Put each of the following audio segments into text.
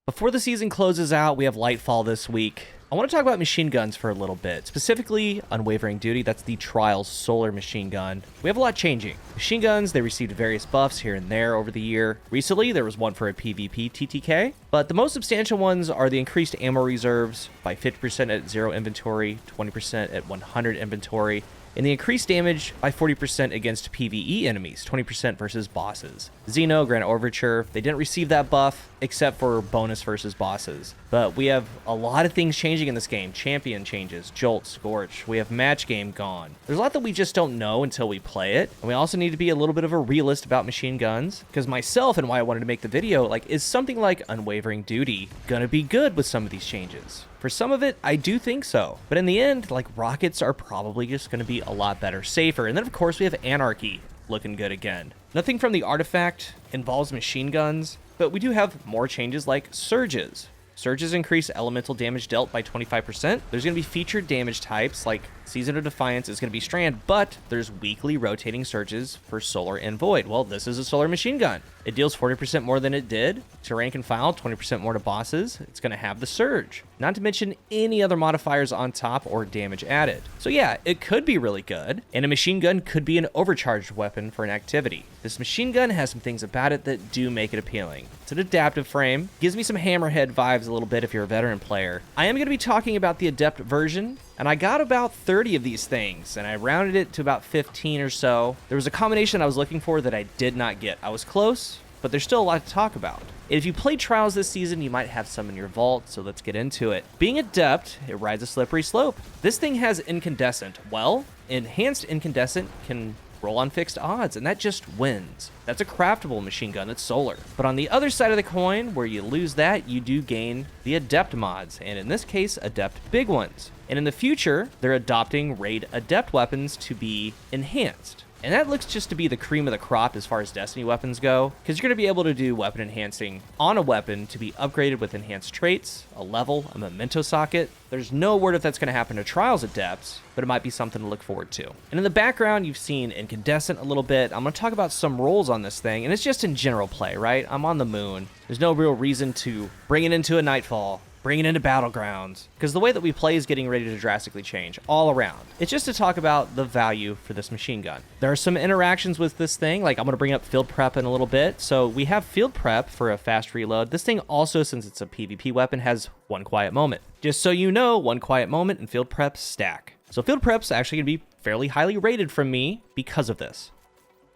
Before the season closes out, we have Lightfall this week. I want to talk about machine guns for a little bit, specifically Unwavering Duty. That's the Trials Solar machine gun. We have a lot changing. Machine guns, they received various buffs here and there over the year. Recently, there was one for a PvP TTK, but the most substantial ones are the increased ammo reserves by 50% at 0 inventory, 20% at 100 inventory, and the increased damage by 40% against PvE enemies, 20% versus bosses. Xeno, Grand Overture, they didn't receive that buff, except for bonus versus bosses. But we have a lot of things changing in this game. Champion changes, Jolt, Scorch. We have match game gone. There's a lot that we just don't know until we play it. And we also need to be a little bit of a realist about machine guns, because myself and why I wanted to make the video, is something like Unwavering Duty gonna be good with some of these changes? For some of it, I do think so. But in the end, rockets are probably just going to be a lot better, safer. And then, of course, we have Anarchy looking good again. Nothing from the artifact involves machine guns, but we do have more changes like surges. Surges increase elemental damage dealt by 25%. There's going to be featured damage types like Season of Defiance is going to be strand, but there's weekly rotating surges for Solar and Void. Well, this is a Solar machine gun. It deals 40% more than it did to rank and file, 20% more to bosses. It's going to have the surge, not to mention any other modifiers on top or damage added. So yeah, it could be really good, and a machine gun could be an overcharged weapon for an activity. This machine gun has some things about it that do make it appealing. It's an adaptive frame, gives me some Hammerhead vibes a little bit if you're a veteran player. I am going to be talking about the Adept version, and I got about 30 of these things, and I rounded it to about 15 or so. There was a combination I was looking for that I did not get. I was close, but there's still a lot to talk about. If you played Trials this season, you might have some in your vault, so let's get into it. Being Adept, it rides a slippery slope. This thing has Incandescent. Well, Enhanced Incandescent can roll on fixed odds, and that just wins. That's a craftable machine gun that's solar. But on the other side of the coin, where you lose that, you do gain the Adept mods, and in this case, Adept big ones. And in the future, they're adopting Raid Adept weapons to be enhanced. And that looks just to be the cream of the crop as far as Destiny weapons go, because you're going to be able to do weapon enhancing on a weapon to be upgraded with enhanced traits, a level, a memento socket. There's no word if that's going to happen to Trials Adepts, but it might be something to look forward to. And in the background, you've seen Incandescent a little bit. I'm going to talk about some roles on this thing, and it's just in general play, right? I'm on the moon. There's no real reason to bring it into a Nightfall, bring it into Battlegrounds, because the way that we play is getting ready to drastically change all around. It's just to talk about the value for this machine gun. There are some interactions with this thing, I'm going to bring up field prep in a little bit. So we have field prep for a fast reload. This thing also, since it's a PvP weapon, has one quiet moment. Just so you know, one quiet moment and field prep stack. So field prep's actually going to be fairly highly rated from me because of this.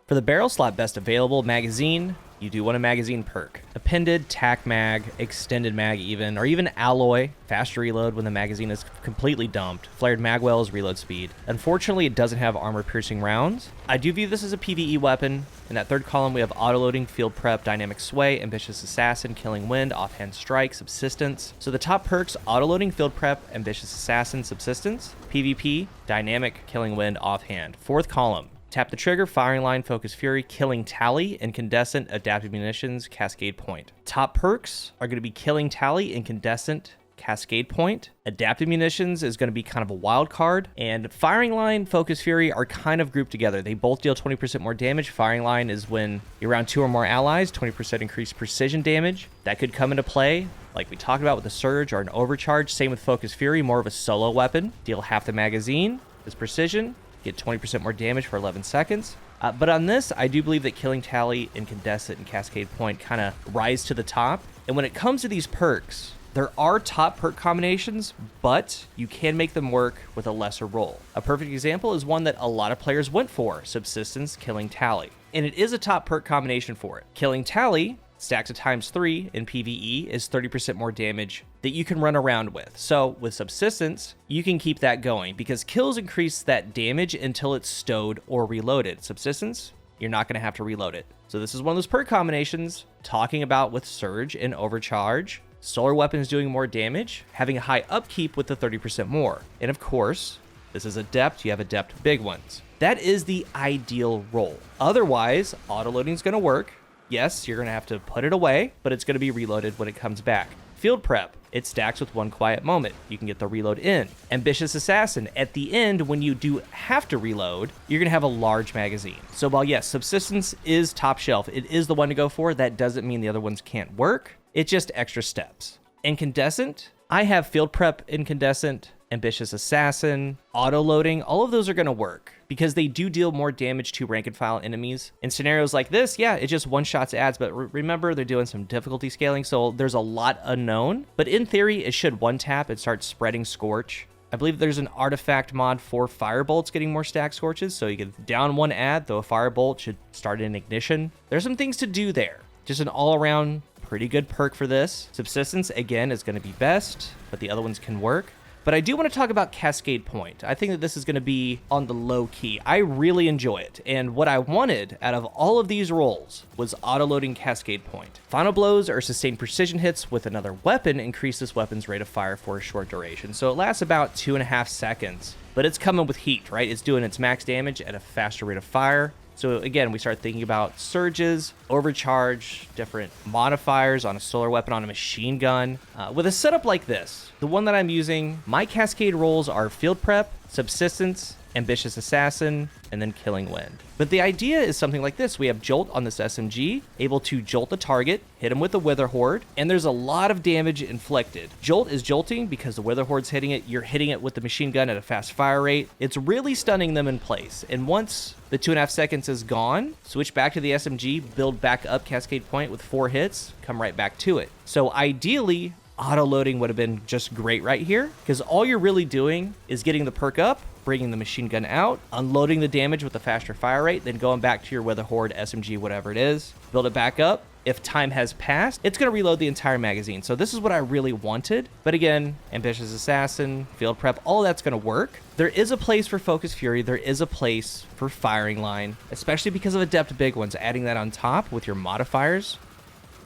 For the barrel slot best available magazine, you do want a magazine perk. Appended, tac mag, extended mag even, or even alloy, fast reload when the magazine is completely dumped. Flared magwells, reload speed. Unfortunately, it doesn't have armor-piercing rounds. I do view this as a PvE weapon. In that third column, we have autoloading, field prep, dynamic sway, ambitious assassin, killing wind, offhand strike, subsistence. So the top perks, autoloading, field prep, ambitious assassin, subsistence, PvP, dynamic, killing wind, offhand. Fourth column. Tap the trigger, firing line, focus fury, killing tally, incandescent, adaptive munitions, cascade point. Top perks are going to be killing tally, incandescent, cascade point. Adaptive munitions is going to be kind of a wild card, and firing line, focus fury are kind of grouped together. They both deal 20% more damage. Firing line is when you're around 2 or more allies, 20% increased precision damage. That could come into play, like we talked about with the surge or an overcharge. Same with focus fury, more of a solo weapon. Deal half the magazine. This precision. Get 20% more damage for 11 seconds. But on this, I do believe that Killing Tally, Incandescent, and Cascade Point kind of rise to the top. And when it comes to these perks, there are top perk combinations, but you can make them work with a lesser role. A perfect example is one that a lot of players went for, Subsistence, Killing Tally. And it is a top perk combination for it. Killing Tally stacks to ×3 in PvE is 30% more damage that you can run around with. So with Subsistence, you can keep that going because kills increase that damage until it's stowed or reloaded. Subsistence, you're not going to have to reload it. So this is one of those perk combinations talking about with Surge and Overcharge. Solar weapons doing more damage, having a high upkeep with the 30% more. And of course, this is Adept, you have Adept big ones. That is the ideal role. Otherwise, autoloading is going to work. Yes, you're going to have to put it away, but it's going to be reloaded when it comes back. Field prep, it stacks with one quiet moment. You can get the reload in. Ambitious Assassin, at the end, when you do have to reload, you're going to have a large magazine. So while yes, Subsistence is top shelf, it is the one to go for, that doesn't mean the other ones can't work. It's just extra steps. Incandescent, I have field prep incandescent, ambitious assassin, auto loading. All of those are going to work because they do deal more damage to rank and file enemies. In scenarios like this, yeah, it just one-shots ads, but remember they're doing some difficulty scaling, so there's a lot unknown. But in theory, it should one-tap and start spreading Scorch. I believe there's an artifact mod for firebolts getting more stack scorches, so you can down one ad, though a firebolt should start an ignition. There's some things to do there. Just an all-around pretty good perk for this. Subsistence, again, is going to be best, but the other ones can work. But I do want to talk about Cascade Point. I think that this is going to be on the low key. I really enjoy it. And what I wanted out of all of these rolls was auto-loading Cascade Point. Final blows or sustained precision hits with another weapon increase this weapon's rate of fire for a short duration. So it lasts about 2.5 seconds. But it's coming with heat, right? It's doing its max damage at a faster rate of fire. So again, we start thinking about surges, overcharge, different modifiers on a solar weapon, on a machine gun. With a setup like this, the one that I'm using, my cascade rolls are field prep, subsistence, ambitious assassin, and then killing wind. But the idea is something like this. We have jolt on this SMG, able to jolt the target, hit him with the wither horde, and there's a lot of damage inflicted. Jolt is jolting because the wither horde's hitting it. You're hitting it with the machine gun at a fast fire rate. It's really stunning them in place. And once the 2.5 seconds is gone, switch back to the SMG, build back up Cascade Point with 4 hits, come right back to it. So ideally, auto-loading would have been just great right here, because all you're really doing is getting the perk up, bringing the machine gun out, unloading the damage with a faster fire rate, then going back to your Wither Horde, SMG, whatever it is, build it back up. If time has passed, it's going to reload the entire magazine. So this is what I really wanted. But again, ambitious assassin, field prep, all of that's going to work. There is a place for Focus Fury. There is a place for firing line, especially because of Adept Big Ones, adding that on top with your modifiers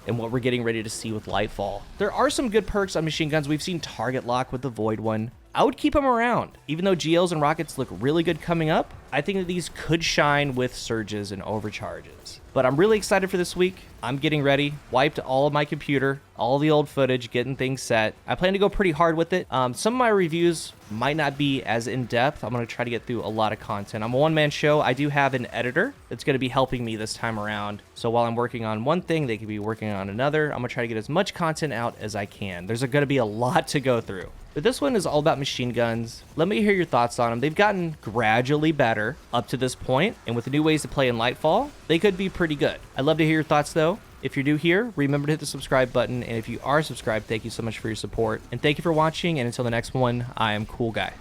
and what we're getting ready to see with Lightfall. There are some good perks on machine guns. We've seen target lock with the Void one. I would keep them around. Even though GLs and rockets look really good coming up, I think that these could shine with surges and overcharges. But I'm really excited for this week. I'm getting ready, wiped all of my computer, all the old footage, getting things set. I plan to go pretty hard with it. Some of my reviews might not be as in-depth. I'm going to try to get through a lot of content. I'm a one-man show. I do have an editor that's going to be helping me this time around. So while I'm working on one thing, they could be working on another. I'm going to try to get as much content out as I can. There's going to be a lot to go through. But this one is all about machine guns. Let me hear your thoughts on them. They've gotten gradually better up to this point, and with the new ways to play in Lightfall, they could be pretty good. I'd love to hear your thoughts though. If you're new here, remember to hit the subscribe button, and if you are subscribed, thank you so much for your support. And thank you for watching, and until the next one, I am CoolGuy.